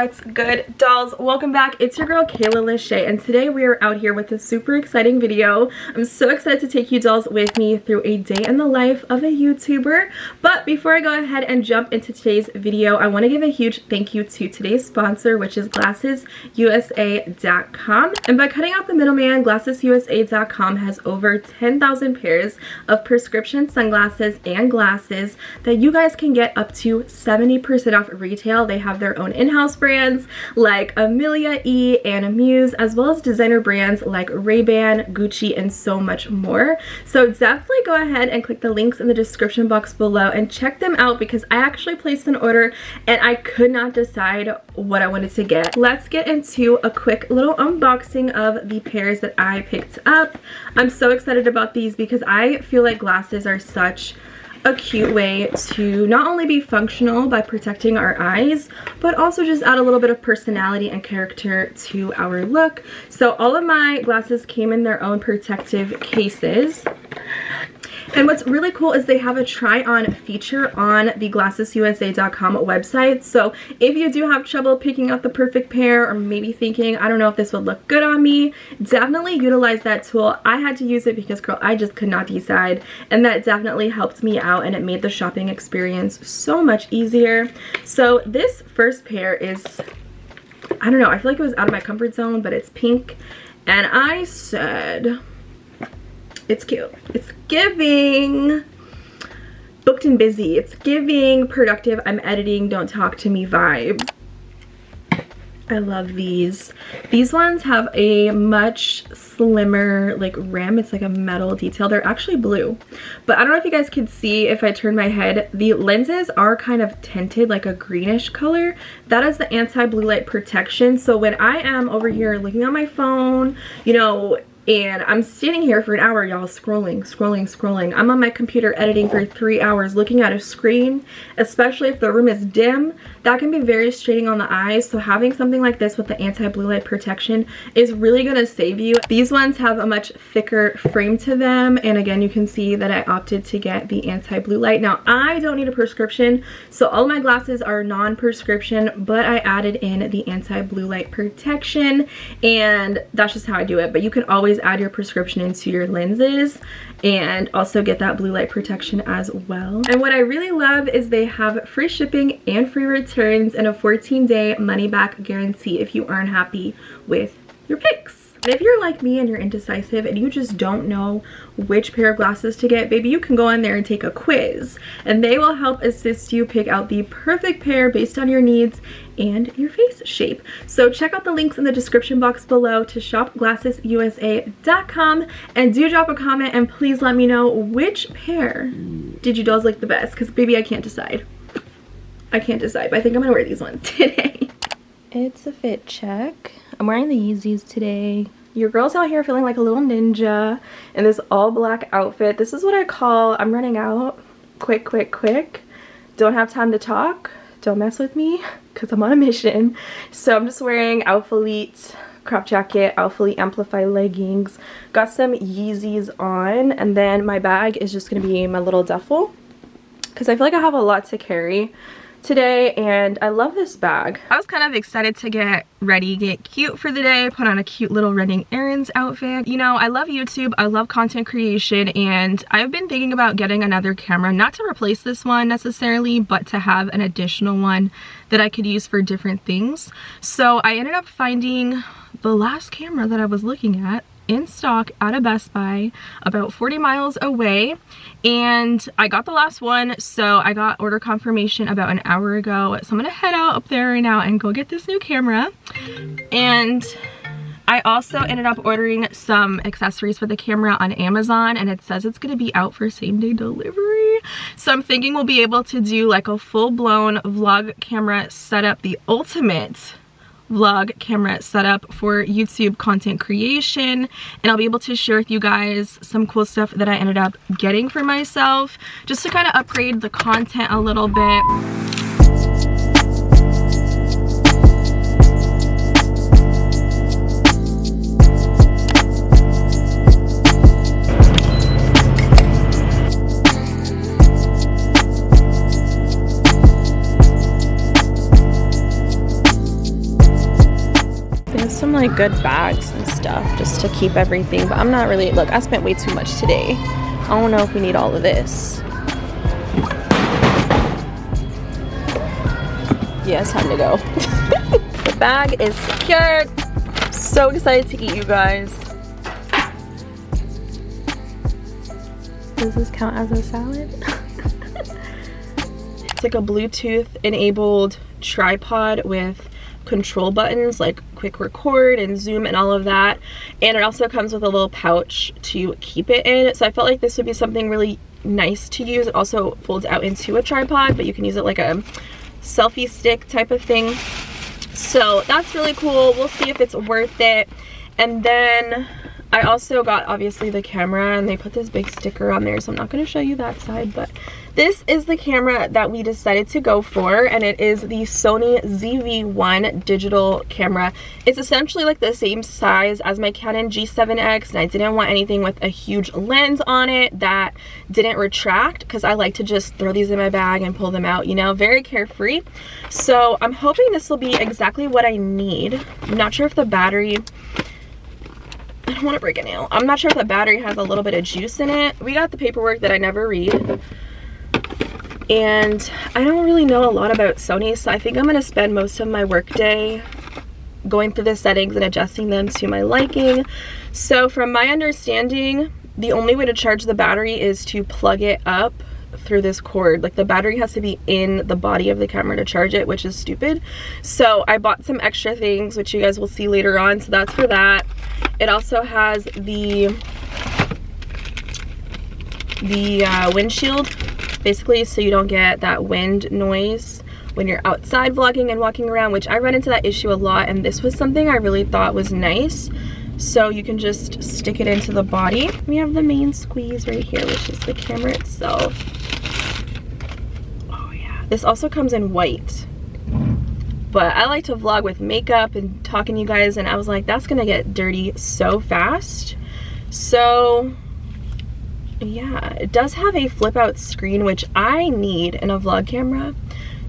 What's good, dolls? Welcome back. It's your girl Kayla Lashae, and today we are out here with a super exciting video. I'm so excited to take you dolls with me through a day in the life of a YouTuber. But before I go ahead and jump into today's video, I want to give a huge thank you to today's sponsor, which is GlassesUSA.com. And by cutting out the middleman, GlassesUSA.com has over 10,000 pairs of prescription sunglasses and glasses that you guys can get up to 70% off retail. They have their own in-house brands like Amelia E and Amuse, as well as designer brands like Ray-Ban, Gucci, and so much more. So definitely go ahead and click the links in the description box below and check them out, because I actually placed an order and I could not decide what I wanted to get. Let's get into a quick little unboxing of the pairs that I picked up. I'm so excited about these because I feel like glasses are such a cute way to not only be functional by protecting our eyes, but also just add a little bit of personality and character to our look. So all of my glasses came in their own protective cases. And what's really cool is they have a try-on feature on the GlassesUSA.com website. So if you do have trouble picking out the perfect pair, or maybe thinking, I don't know if this would look good on me, definitely utilize that tool. I had to use it because, girl, I just could not decide. And that definitely helped me out, and it made the shopping experience so much easier. So this first pair is, I don't know, I feel like it was out of my comfort zone, but it's pink. And I said, it's cute. It's giving booked and busy. It's giving productive, I'm editing, don't talk to me vibes. I love these. These ones have a much slimmer like rim. It's like a metal detail. They're actually blue, but I don't know if you guys can see if I turn my head. The lenses are kind of tinted like a greenish color. That is the anti-blue light protection. So when I am over here looking on my phone, you know, and I'm standing here for an hour, y'all, scrolling. I'm on my computer editing for 3 hours, looking at a screen, especially if the room is dim. That can be very straining on the eyes. So having something like this with the anti-blue light protection is really going to save you. These ones have a much thicker frame to them. And again, you can see that I opted to get the anti-blue light. Now, I don't need a prescription, so all my glasses are non-prescription, but I added in the anti-blue light protection, and that's just how I do it. But you can always add your prescription into your lenses and also get that blue light protection as well. And what I really love is they have free shipping and free returns and a 14-day money-back guarantee if you aren't happy with your picks. And if you're like me and you're indecisive and you just don't know which pair of glasses to get, baby, you can go on there and take a quiz, and they will help assist you pick out the perfect pair based on your needs and your face shape. So check out the links in the description box below to shop GlassesUSA.com, and do drop a comment and please let me know which pair did you dolls like the best, because baby, I can't decide. But I think I'm gonna wear these ones today. It's a fit check. I'm wearing the Yeezys today. Your girl's out here feeling like a little ninja in this all black outfit. This is what I call, I'm running out. Quick. Don't have time to talk. Don't mess with me, because I'm on a mission. So I'm just wearing Alpha Elite crop jacket, Alpha Elite Amplify leggings. Got some Yeezys on, and then my bag is just gonna be my little duffel, because I feel like I have a lot to carry today, and I love this bag. I was kind of excited to get ready, get cute for the day, put on a cute little running errands outfit. You know, I love YouTube, I love content creation, and I've been thinking about getting another camera, not to replace this one necessarily, but to have an additional one that I could use for different things. So I ended up finding the last camera that I was looking at in stock at a Best Buy about 40 miles away, and I got the last one, so I got order confirmation about an hour ago. So I'm gonna head out up there right now and go get this new camera. And I also ended up ordering some accessories for the camera on Amazon, and it says it's gonna be out for same-day delivery. So I'm thinking we'll be able to do like a full-blown vlog camera setup, the ultimate vlog camera setup for YouTube content creation, and I'll be able to share with you guys some cool stuff that I ended up getting for myself just to kind of upgrade the content a little bit. Some like good bags and stuff just to keep everything, but I'm not really, look, I spent way too much today. I don't know if we need all of this. Yeah, it's time to go. The bag is secured. So excited to eat, you guys. Does this count as a salad? It's like a Bluetooth enabled tripod with control buttons like quick record and zoom and all of that, and it also comes with a little pouch to keep it in, so I felt like this would be something really nice to use. It also folds out into a tripod, but you can use it like a selfie stick type of thing, so that's really cool. We'll see if it's worth it. And then I also got obviously the camera, and they put this big sticker on there, so I'm not going to show you that side, but this is the camera that we decided to go for, and it is the Sony ZV-1 digital camera. It's essentially like the same size as my Canon G7X, and I didn't want anything with a huge lens on it that didn't retract, because I like to just throw these in my bag and pull them out, you know, very carefree. So I'm hoping this will be exactly what I need. I'm not sure if the battery, I don't want to break a nail. I'm not sure if the battery has a little bit of juice in it. We got the paperwork that I never read, and I don't really know a lot about Sony, so I think I'm going to spend most of my workday going through the settings and adjusting them to my liking. So from my understanding, the only way to charge the battery is to plug it up through this cord. Like, the battery has to be in the body of the camera to charge it, which is stupid. So I bought some extra things, which you guys will see later on, so that's for that. It also has the windshield, basically, so you don't get that wind noise when you're outside vlogging and walking around, which I run into that issue a lot, and this was something I really thought was nice. So you can just stick it into the body. We have the main squeeze right here, which is the camera itself. Oh yeah, this also comes in white, but I like to vlog with makeup and talking to you guys, and I was like, that's gonna get dirty so fast. So yeah, it does have a flip out screen, which I need in a vlog camera.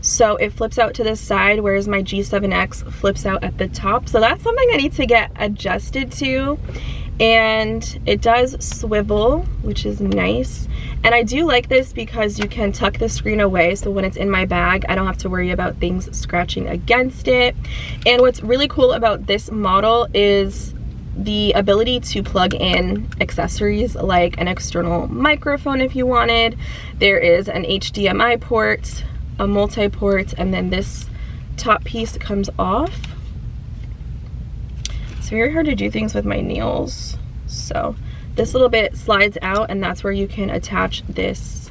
So it flips out to the side, whereas my G7X flips out at the top. So that's something I need to get adjusted to. And it does swivel, which is nice. And I do like this because you can tuck the screen away, so when it's in my bag, I don't have to worry about things scratching against it. And what's really cool about this model is the ability to plug in accessories like an external microphone if you wanted. There is an HDMI port, a multi-port, and then this top piece comes off. It's very hard to do things with my nails, so this little bit slides out, and that's where you can attach this,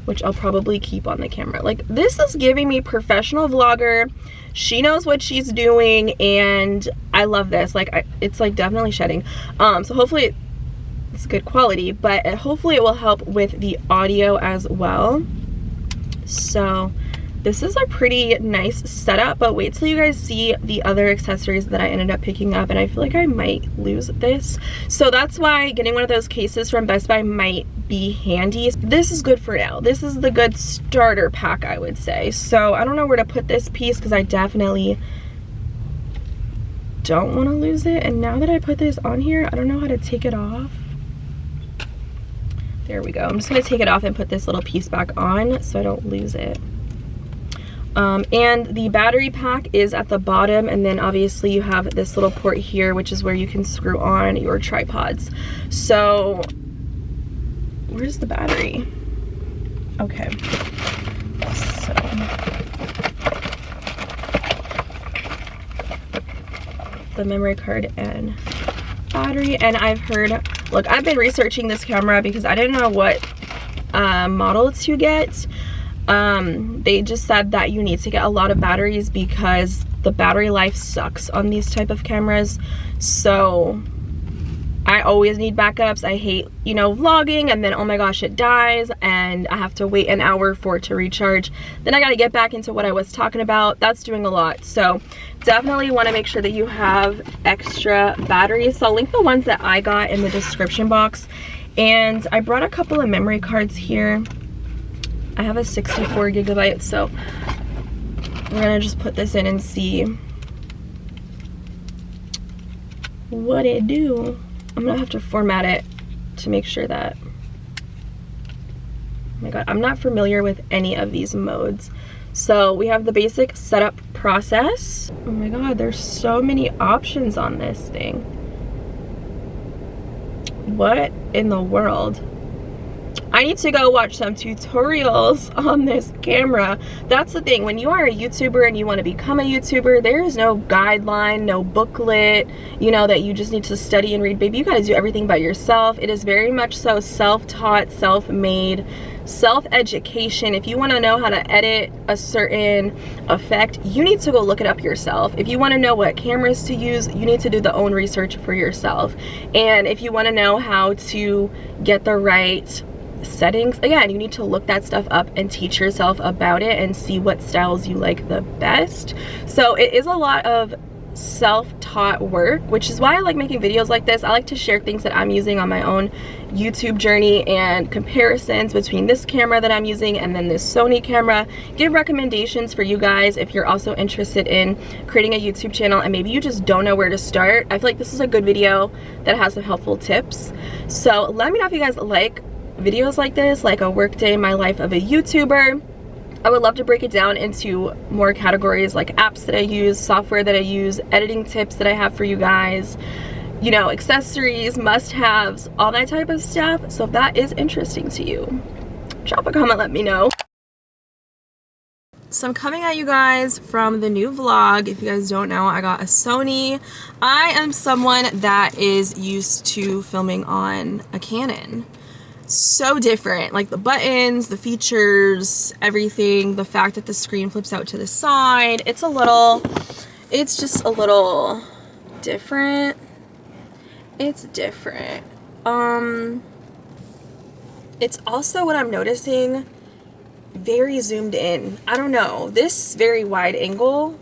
which I'll probably keep on the camera. Like, this is giving me professional vlogger. She knows what she's doing, and I love this. Like, it's like definitely shedding. So hopefully it's good quality, but hopefully it will help with the audio as well. So this is a pretty nice setup, but wait till you guys see the other accessories that I ended up picking up, and I feel like I might lose this. So that's why getting one of those cases from Best Buy might be handy. This is good for now. This is the good starter pack, I would say. So I don't know where to put this piece because I definitely don't want to lose it. And now that I put this on here, I don't know how to take it off. There we go. I'm just going to take it off and put this little piece back on so I don't lose it. And the battery pack is at the bottom, and then obviously you have this little port here, which is where you can screw on your tripods. So where's the battery? Okay, so the memory card and battery. And I've heard, look, I've been researching this camera because I didn't know what model to get. They just said that you need to get a lot of batteries because the battery life sucks on these type of cameras. So I always need backups. I hate, you know, vlogging and then, oh my gosh, it dies and I have to wait an hour for it to recharge. Then I got to get back into what I was talking about. That's doing a lot. So definitely want to make sure that you have extra batteries. So I'll link the ones that I got in the description box. And I brought a couple of memory cards here. I have a 64 gigabyte, so we're gonna just put this in and see what it do. I'm gonna have to format it to make sure that, oh my god, I'm not familiar with any of these modes. So we have the basic setup process. Oh my god, there's so many options on this thing. What in the world? I need to go watch some tutorials on this camera. That's the thing, when you are a YouTuber and you want to become a YouTuber, there is no guideline, no booklet, you know, that you just need to study and read. Baby, you gotta do everything by yourself. It is very much so self-taught, self-made, self-education. If you want to know how to edit a certain effect, you need to go look it up yourself. If you want to know what cameras to use, you need to do the own research for yourself. And if you want to know how to get the right settings, again, you need to look that stuff up and teach yourself about it and see what styles you like the best. So it is a lot of self-taught work, which is why I like making videos like this. I like to share things that I'm using on my own YouTube journey and comparisons between this camera that I'm using and then this Sony camera. Give recommendations for you guys if you're also interested in creating a YouTube channel and maybe you just don't know where to start. I feel like this is a good video that has some helpful tips. So let me know if you guys like videos like this, like a work day in my life of a YouTuber. I would love to break it down into more categories like apps that I use, software that I use, editing tips that I have for you guys, you know, accessories, must-haves, all that type of stuff. So if that is interesting to you, drop a comment, let me know. So I'm coming at you guys from the new vlog. If you guys don't know, I got a Sony. I am someone that is used to filming on a Canon. So different, like the buttons, the features, everything, the fact that the screen flips out to the side. It's just a little different. It's different. It's also, what I'm noticing, very zoomed in. I don't know, this very wide angle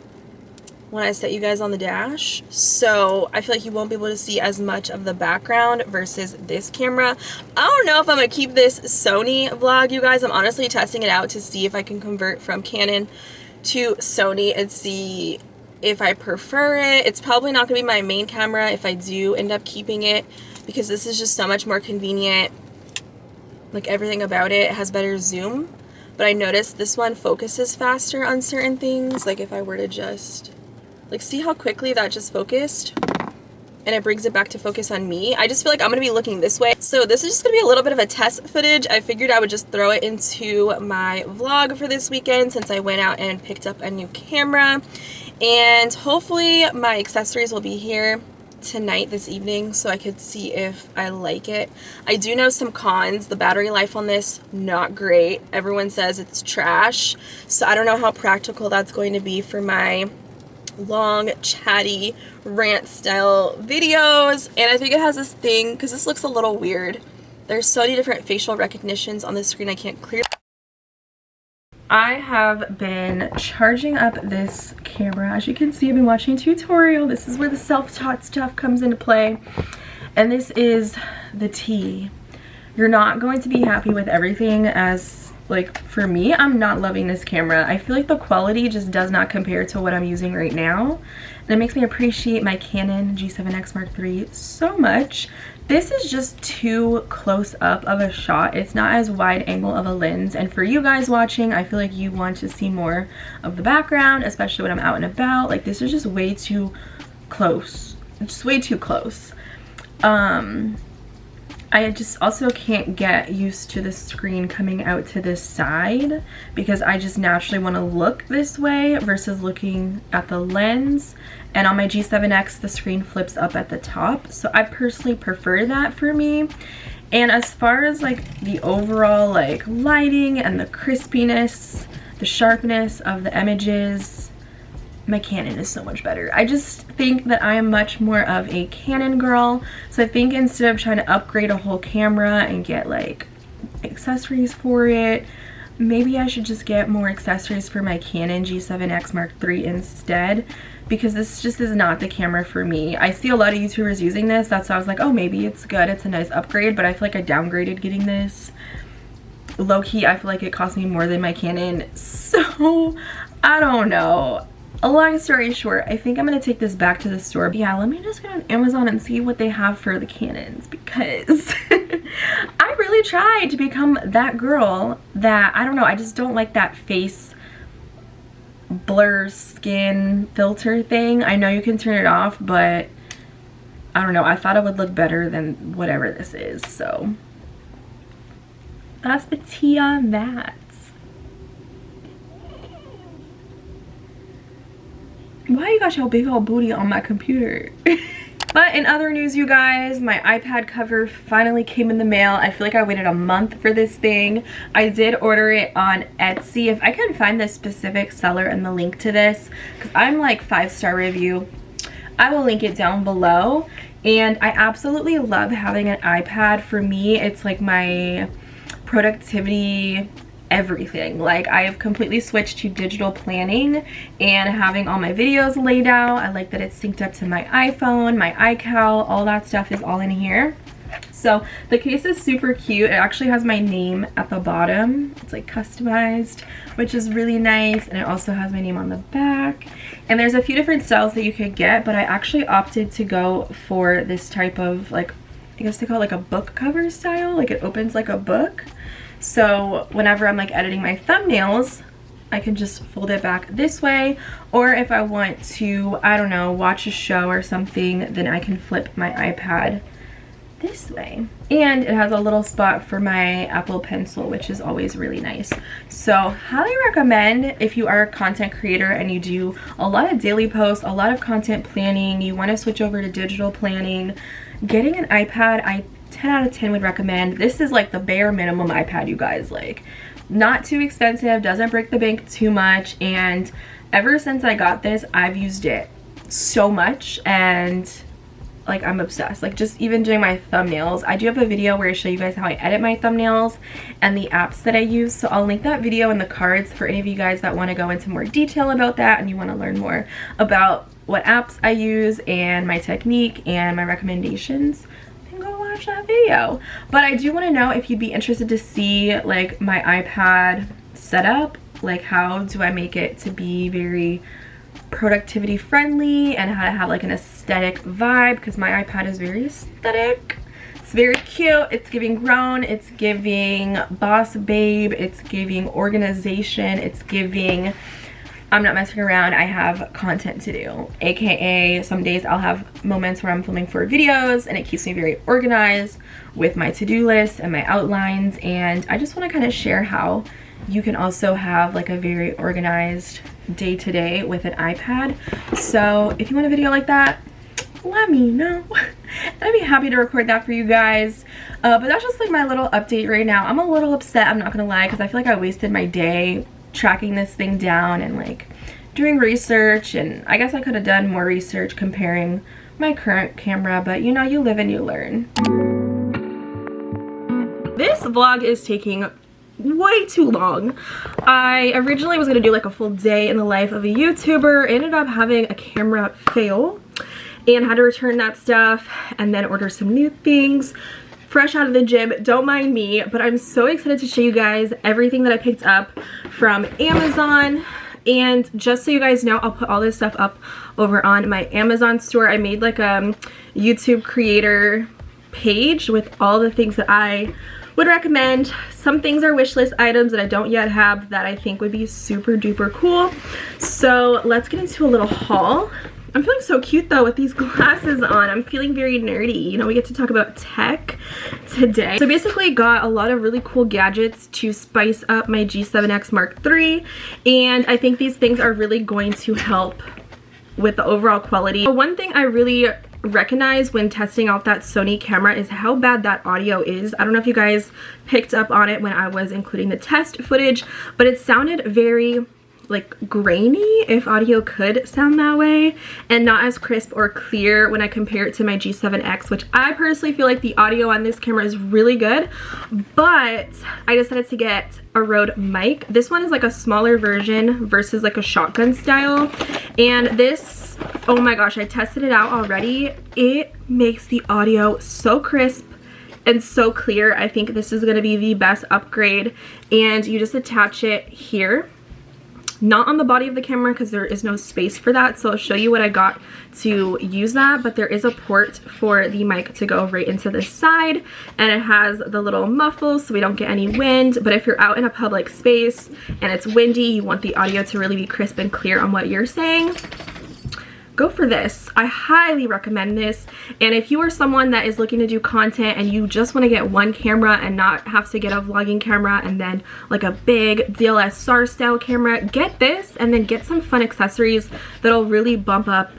when I set you guys on the dash, so I feel like you won't be able to see as much of the background versus this camera. I don't know if I'm gonna keep this Sony vlog, you guys. I'm honestly testing it out to see if I can convert from Canon to Sony and see if I prefer it. It's probably not gonna be my main camera if I do end up keeping it, because this is just so much more convenient. Like, everything about it has better zoom, but I noticed this one focuses faster on certain things. Like if I were to just, like, see how quickly that just focused and it brings it back to focus on me. I just feel like I'm gonna be looking this way. So this is just gonna be a little bit of a test footage. I figured I would just throw it into my vlog for this weekend since I went out and picked up a new camera. And hopefully my accessories will be here tonight, this evening, so I could see if I like it. I do know some cons. The battery life on this, not great. Everyone says it's trash. So I don't know how practical that's going to be for my long chatty rant style videos. And I think it has this thing, because this looks a little weird, there's so many different facial recognitions on the screen I can't clearly. I have been charging up this camera. As you can see, I've been watching a tutorial. This is where the self-taught stuff comes into play, and this is the tea. You're not going to be happy with everything. As like, for me, I'm not loving this camera. I feel like the quality just does not compare to what I'm using right now, and it makes me appreciate my Canon G7X Mark III so much. This is just too close up of a shot. It's not as wide angle of a lens, and for you guys watching, I feel like you want to see more of the background, especially when I'm out and about. Like, this is just way too close. Just way too close. I just also can't get used to the screen coming out to this side, because I just naturally want to look this way versus looking at the lens. And on my G7X, the screen flips up at the top, so I personally prefer that for me. And as far as like the overall like lighting and the crispiness, the sharpness of the images, my Canon is so much better. I just think that I am much more of a Canon girl. So I think instead of trying to upgrade a whole camera and get like accessories for it, maybe I should just get more accessories for my Canon G7X Mark III instead, because this just is not the camera for me. I see a lot of YouTubers using this. That's why I was like, oh, maybe it's good. It's a nice upgrade, but I feel like I downgraded getting this. Low-key, I feel like it cost me more than my Canon. So, I don't know. A long story short, I think I'm going to take this back to the store. Yeah, let me just get on Amazon and see what they have for the Canons, because I really tried to become that girl that, I don't know, I just don't like that face blur skin filter thing. I know you can turn it off, but I don't know, I thought it would look better than whatever this is, so that's the tea on that. Why you got your big old booty on my computer? But in other news, you guys, my iPad cover finally came in the mail. I feel like I waited a month for this thing. I did order it on Etsy. If I can find the specific seller and the link to this, because I'm like 5-star review, I will link it down below. And I absolutely love having an iPad. For me, it's like my productivity everything. Like, I have completely switched to digital planning and having all my videos laid out. I like that it's synced up to my iPhone, my iCal, all that stuff is all in here. So the case is super cute. It actually has my name at the bottom. It's like customized, which is really nice. And it also has my name on the back. And there's a few different styles that you could get, but I actually opted to go for this type of, like, I guess they call it like a book cover style. Like, it opens like a book. So whenever I'm like editing my thumbnails, I can just fold it back this way. Or if I want to, I don't know, watch a show or something, then I can flip my iPad this way. And it has a little spot for my Apple Pencil, which is always really nice. So highly recommend if you are a content creator and you do a lot of daily posts, a lot of content planning, you want to switch over to digital planning, getting an iPad, I 10 out of 10 would recommend. This is like the bare minimum iPad, you guys. Like, not too expensive, doesn't break the bank too much, and ever since I got this, I've used it so much, and like, I'm obsessed. Like, just even doing my thumbnails, I do have a video where I show you guys how I edit my thumbnails and the apps that I use, so I'll link that video in the cards for any of you guys that want to go into more detail about that and you want to learn more about what apps I use and my technique and my recommendations. That video. But I do want to know if you'd be interested to see like my iPad setup, like how do I make it to be very productivity friendly and how to have like an aesthetic vibe, because my iPad is very aesthetic. It's very cute, it's giving grown, it's giving boss babe, it's giving organization, it's giving I'm not messing around, I have content to do, aka some days I'll have moments where I'm filming for videos and it keeps me very organized with my to-do list and my outlines, and I just want to kind of share how you can also have like a very organized day-to-day with an iPad. So if you want a video like that, let me know. I'd be happy to record that for you guys. But that's just like my little update right now. I'm a little upset, I'm not gonna lie, because I feel like I wasted my day tracking this thing down and like doing research, and I guess I could have done more research comparing my current camera, but you know, you live and you learn. This vlog is taking way too long. I originally was gonna do like a full day in the life of a YouTuber, ended up having a camera fail and had to return that stuff and then order some new things. Fresh out of the gym, don't mind me, but I'm so excited to show you guys everything that I picked up from Amazon. And just so you guys know, I'll put all this stuff up over on my Amazon store. I made like a YouTube creator page with all the things that I would recommend. Some things are wish list items that I don't yet have that I think would be super duper cool. So let's get into a little haul. I'm feeling so cute though with these glasses on. I'm feeling very nerdy. You know, we get to talk about tech today. So basically got a lot of really cool gadgets to spice up my G7X Mark III, and I think these things are really going to help with the overall quality. One thing I really recognize when testing out that Sony camera is how bad that audio is. I don't know if you guys picked up on it when I was including the test footage, but it sounded very like grainy, if audio could sound that way, and not as crisp or clear when I compare it to my G7X, which I personally feel like the audio on this camera is really good. But I decided to get a Rode mic. This one is like a smaller version versus like a shotgun style, and this, oh my gosh, I tested it out already. It makes the audio so crisp and so clear. I think this is going to be the best upgrade, and you just attach it here, not on the body of the camera because there is no space for that. So I'll show you what I got to use that, but there is a port for the mic to go right into the side, and it has the little muffle so we don't get any wind. But if you're out in a public space and it's windy, you want the audio to really be crisp and clear on what you're saying, go for this. I highly recommend this. And if you are someone that is looking to do content and you just want to get one camera and not have to get a vlogging camera and then like a big DSLR style camera, get this and then get some fun accessories that'll really bump up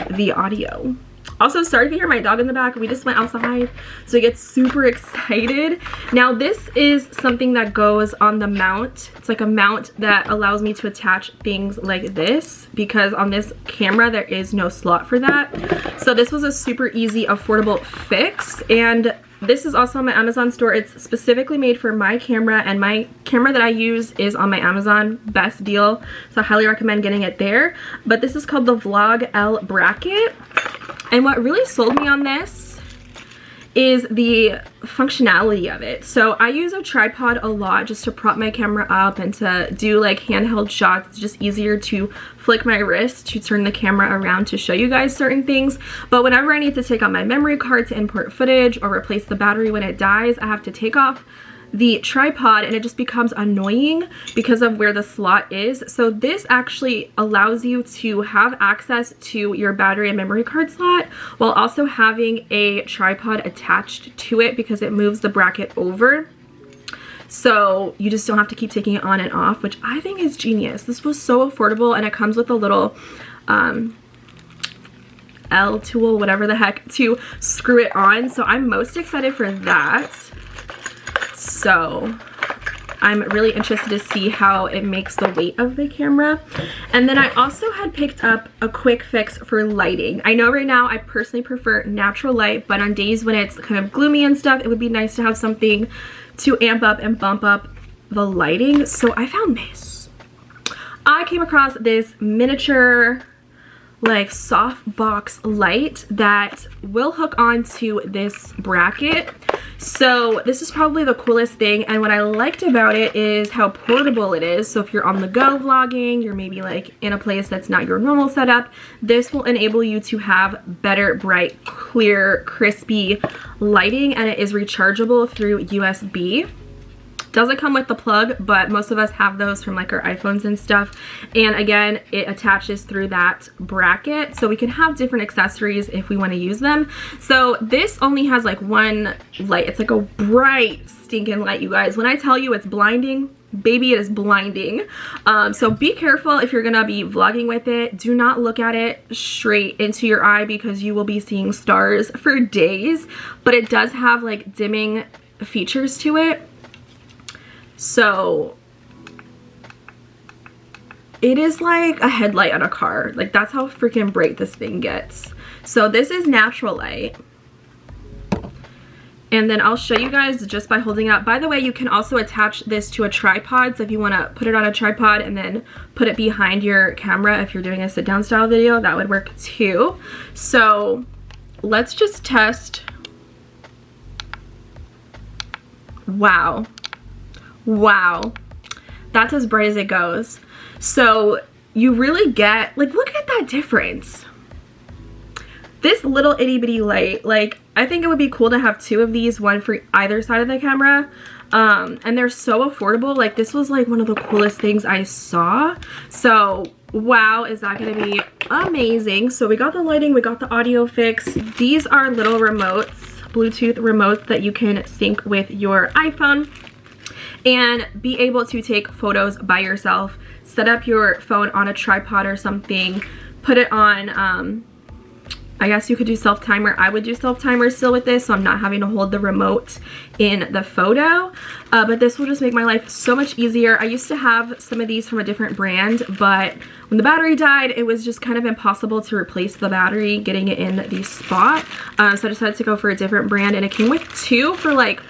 the audio. Also, sorry if you hear my dog in the back. We just went outside, so he gets super excited. Now, this is something that goes on the mount. It's like a mount that allows me to attach things like this, because on this camera, there is no slot for that. So this was a super easy, affordable fix. And this is also on my Amazon store. It's specifically made for my camera, and my camera that I use is on my Amazon. Best deal. So I highly recommend getting it there. But this is called the Vlog L bracket. And what really sold me on this is the functionality of it. So I use a tripod a lot just to prop my camera up and to do like handheld shots. It's just easier to flick my wrist to turn the camera around to show you guys certain things. But whenever I need to take out my memory card to import footage or replace the battery when it dies, I have to take off the tripod, and it just becomes annoying because of where the slot is. So this actually allows you to have access to your battery and memory card slot while also having a tripod attached to it, because it moves the bracket over. So you just don't have to keep taking it on and off, which I think is genius. This was so affordable, and it comes with a little L tool, whatever the heck, to screw it on. So I'm most excited for that. So I'm really interested to see how it makes the weight of the camera. And then I also had picked up a quick fix for lighting. I know right now I personally prefer natural light, but on days when it's kind of gloomy and stuff, it would be nice to have something to amp up and bump up the lighting. So I found this. I came across this miniature like soft box light that will hook onto this bracket. So this is probably the coolest thing, and what I liked about it is how portable it is. So if you're on the go vlogging, you're maybe like in a place that's not your normal setup, this will enable you to have better, bright, clear, crispy lighting, and it is rechargeable through USB. Doesn't come with the plug, but most of us have those from like our iPhones and stuff. And again, it attaches through that bracket, so we can have different accessories if we want to use them. So this only has like one light. It's like a bright stinking light, you guys. When I tell you it's blinding, baby, it is blinding. So be careful if you're gonna be vlogging with it. Do not look at it straight into your eye, because you will be seeing stars for days. But it does have like dimming features to it. So it is like a headlight on a car. Like, that's how freaking bright this thing gets. So this is natural light. And then I'll show you guys just by holding it up. By the way, you can also attach this to a tripod. So if you want to put it on a tripod and then put it behind your camera, if you're doing a sit down style video, that would work too. So let's just test. Wow. Wow, that's as bright as it goes. So you really get, like, look at that difference. This little itty bitty light, like, I think it would be cool to have two of these, one for either side of the camera. And they're so affordable. Like, this was like one of the coolest things I saw. So wow, is that gonna be amazing. So we got the lighting, we got the audio fix. These are little remotes, Bluetooth remotes that you can sync with your iPhone and be able to take photos by yourself. Set up your phone on a tripod or something, put it on I guess you could do self-timer. I would do self-timer still with this, so I'm not having to hold the remote in the photo. But this will just make my life so much easier. I used to have some of these from a different brand, but when the battery died, it was just kind of impossible to replace the battery, getting it in the spot. So I decided to go for a different brand, and it came with 2 for like,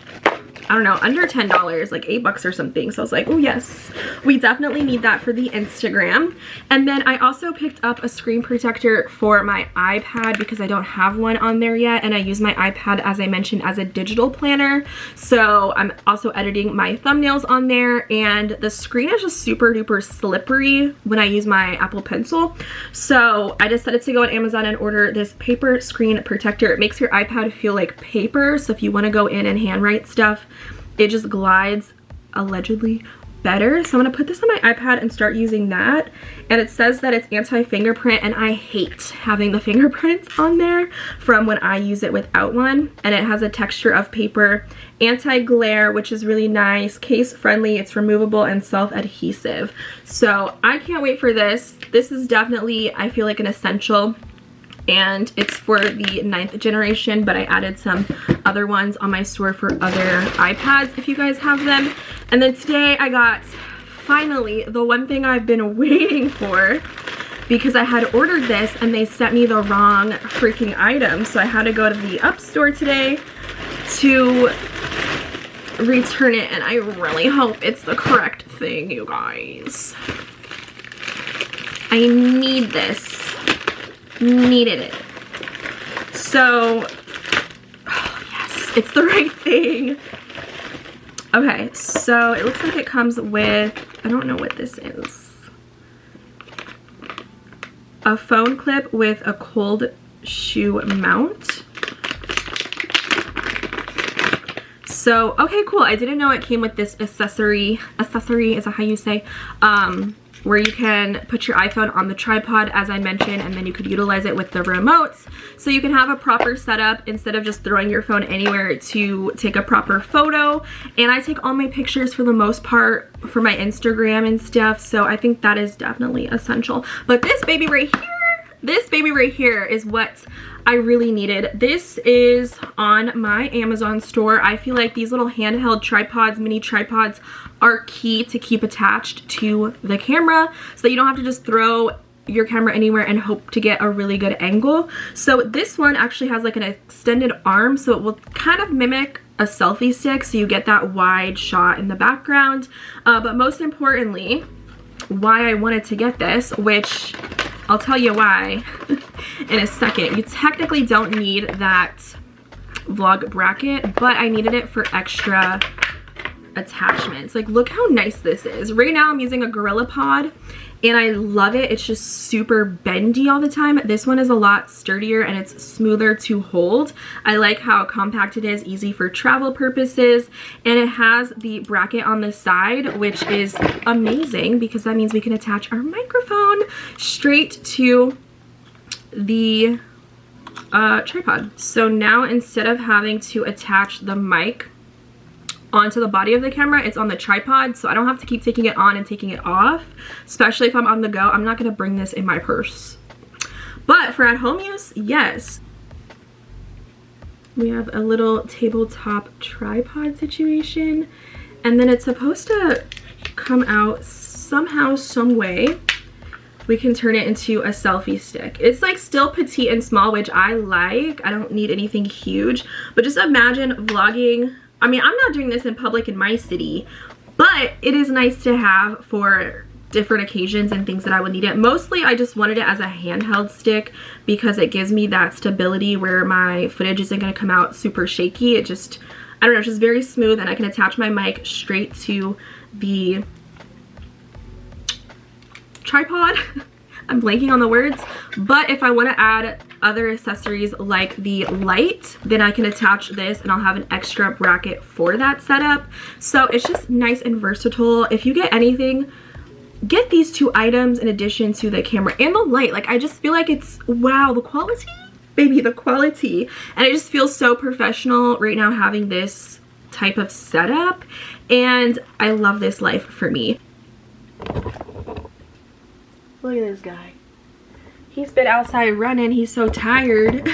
I don't know, under $10, like $8 or something. So I was like, oh yes, we definitely need that for the Instagram. And then I also picked up a screen protector for my iPad because I don't have one on there yet. And I use my iPad, as I mentioned, as a digital planner. So I'm also editing my thumbnails on there, and the screen is just super duper slippery when I use my Apple Pencil. So I decided to go on Amazon and order this paper screen protector. It makes your iPad feel like paper. So if you want to go in and handwrite stuff, it just glides allegedly better. So I'm gonna put this on my iPad and start using that. And it says that it's anti-fingerprint, and I hate having the fingerprints on there from when I use it without one. And it has a texture of paper, anti-glare, which is really nice, case friendly, it's removable and self-adhesive. So I can't wait for this. This is definitely, I feel like, an essential. And it's for the 9th generation, but I added some other ones on my store for other iPads if you guys have them. And then today I got, finally, the one thing I've been waiting for, because I had ordered this and they sent me the wrong freaking item. So I had to go to the Up store today to return it, and I really hope it's the correct thing, you guys. I need this. Needed it. So, oh yes, it's the right thing. Okay, so it looks like it comes with, I don't know what this is, a phone clip with a cold shoe mount. So, okay, cool. I didn't know it came with this accessory, is that how you say, where you can put your iPhone on the tripod, as I mentioned, and then you could utilize it with the remotes. So you can have a proper setup instead of just throwing your phone anywhere to take a proper photo. And I take all my pictures for the most part for my Instagram and stuff. So I think that is definitely essential. But this baby right here is what I really needed. This is on my Amazon store. I feel like these little handheld tripods, mini tripods, are key to keep attached to the camera, so that you don't have to just throw your camera anywhere and hope to get a really good angle. So this one actually has like an extended arm, so it will kind of mimic a selfie stick, so you get that wide shot in the background. But most importantly, why I wanted to get this, which I'll tell you why in a second. You technically don't need that vlog bracket, but I needed it for extra attachments. Like, look how nice this is. Right now I'm using a Gorilla Pod and I love it. It's just super bendy all the time. This one is a lot sturdier and it's smoother to hold. I like how compact it is, easy for travel purposes, and it has the bracket on the side, which is amazing because that means we can attach our microphone straight to the tripod. So now instead of having to attach the mic onto the body of the camera, it's on the tripod, so I don't have to keep taking it on and taking it off, especially if I'm on the go. I'm not gonna bring this in my purse, but for at home use, yes. We have a little tabletop tripod situation, and then it's supposed to come out somehow, some way. We can turn it into a selfie stick. It's like still petite and small, which I like. I don't need anything huge, but just imagine vlogging. I mean, I'm not doing this in public in my city, but it is nice to have for different occasions and things that I would need it. Mostly, I just wanted it as a handheld stick because it gives me that stability where my footage isn't gonna come out super shaky. It just, I don't know, it's just very smooth, and I can attach my mic straight to the tripod. I'm blanking on the words, but if I want to add other accessories like the light, then I can attach this and I'll have an extra bracket for that setup. So it's just nice and versatile. If you get anything, get these 2 items in addition to the camera and the light. Like, I just feel like it's, wow, the quality, baby, the quality. And it just feels so professional right now having this type of setup, and I love this life for me. Look at this guy. He's been outside running. He's so tired.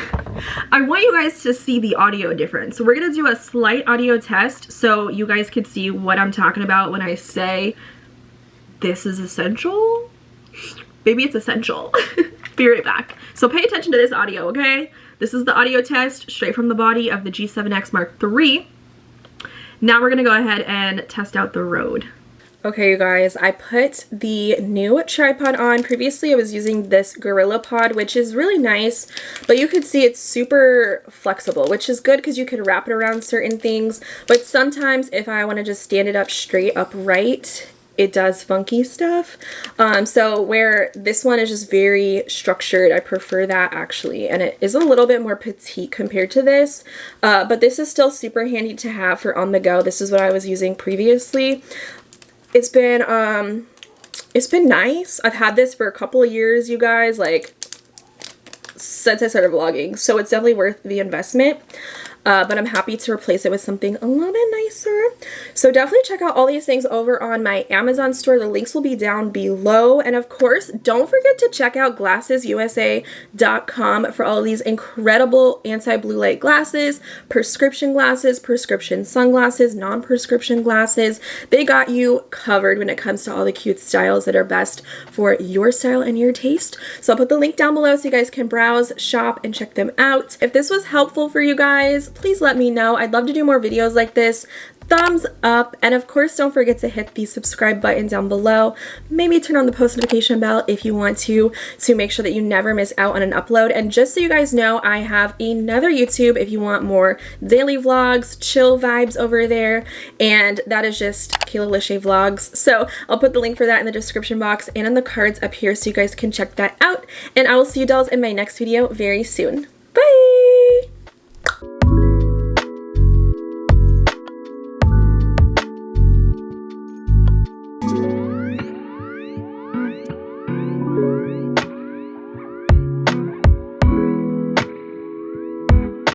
I want you guys to see the audio difference. So we're going to do a slight audio test so you guys can see what I'm talking about when I say this is essential. Maybe it's essential. Be right back. So pay attention to this audio, okay? This is the audio test straight from the body of the G7X Mark III. Now we're going to go ahead and test out the Rode. Okay, you guys, I put the new tripod on. Previously, I was using this Gorilla Pod, which is really nice, but you could see it's super flexible, which is good because you can wrap it around certain things. But sometimes if I want to just stand it up straight upright, it does funky stuff. So where this one is just very structured, I prefer that actually. And it is a little bit more petite compared to this, but this is still super handy to have for on the go. This is what I was using previously. It's been nice. I've had this for a couple of years, you guys, like since I started vlogging. So it's definitely worth the investment. But I'm happy to replace it with something a little bit nicer. So definitely check out all these things over on my Amazon store. The links will be down below. And of course, don't forget to check out glassesusa.com for all of these incredible anti-blue light glasses, prescription sunglasses, non-prescription glasses. They got you covered when it comes to all the cute styles that are best for your style and your taste. So I'll put the link down below so you guys can browse, shop, and check them out. If this was helpful for you guys, please let me know. I'd love to do more videos like this. Thumbs up, and of course don't forget to hit the subscribe button down below. Maybe turn on the post notification bell if you want to make sure that you never miss out on an upload. And just so you guys know, I have another YouTube if you want more daily vlogs, chill vibes over there, and that is just Kayla Lashae Vlogs. So I'll put the link for that in the description box and in the cards up here so you guys can check that out. And I will see you dolls in my next video very soon.